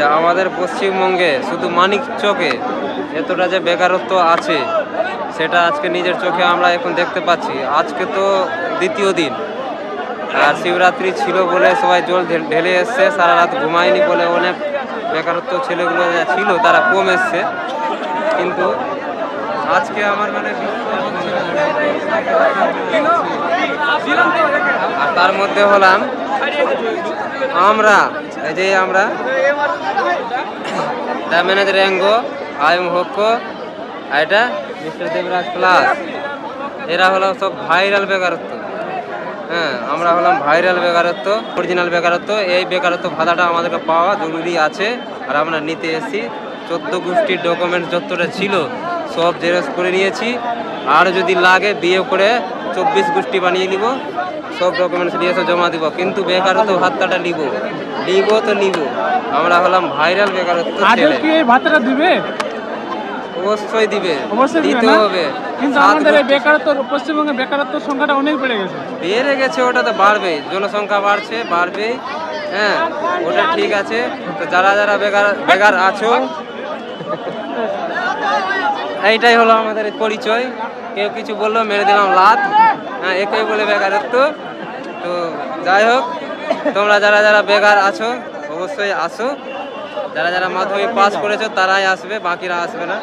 যে আমাদের পশ্চিমবঙ্গে শুধু মানিকচকে এতটা যে বেকারত্ব আছে সেটা আজকে নিজের চোখে আমরা এখন দেখতে পাচ্ছি। আজকে তো দ্বিতীয় দিন, আর শিবরাত্রি ছিল বলে সবাই জল ঢেলে এসছে, সারা রাত ঘুমায়নি বলে অনেক বেকারত্ব ছেলেগুলো যা ছিল তারা কম এসছে। কিন্তু আজকে আমার মানে আর তার মধ্যে হলাম আমরা, এই যে আমরা দ্য ম্যানেজার র্যাঙ্গো, আই এম হক্কো, এটা মিস্টার দেবরাজ প্লাস, এরা হলো সব ভাইরাল বেকারত্ব। হ্যাঁ, আমরা হলাম ভাইরাল বেকারত্ব, অরিজিনাল বেকারত্ব। এই বেকারত্ব ভাতাটা আমাদেরকে পাওয়া জরুরি আছে, আর আমরা নিতে এসেছি। 14 গোষ্ঠীর ডকুমেন্টস যতটা ছিল সব জেরক্স করে নিয়েছি, আর যদি লাগে বিয়ে করে 24 গোষ্ঠী বানিয়ে নিব, সব ডকুমেন্টস নিয়ে এসে জমা দিব। কিন্তু বেকারত্ব ভাতাটা নিব তো নিব। আমরা হলাম ভাইরাল বেকারত্ব ছেলে। ভাতাটা দিবে? অবশ্যই দিবে, দিতে হবে। কিন্তু আমাদের এই বেকারত্ব, পশ্চিমবঙ্গে বেকারত্ব সংখ্যাটা অনেক বেড়ে গেছে, ওটা তো বাড়বেই, জনসংখ্যা বাড়ছে, বাড়বেই। হ্যাঁ, ওটা ঠিক আছে। তো যারা যারা বেকার আছো, এইটাই হলো আমাদের পরিচয়। কেউ কিছু বললো মেরে দিলাম লাত, হ্যাঁ, একই বলে বেকারত্ব। তো যাই হোক, তোমরা যারা যারা বেকার আছো অবশ্যই আসো। যারা যারা মাধ্যমিক পাস করেছো তারাই আসবে, বাকিরা আসবে না।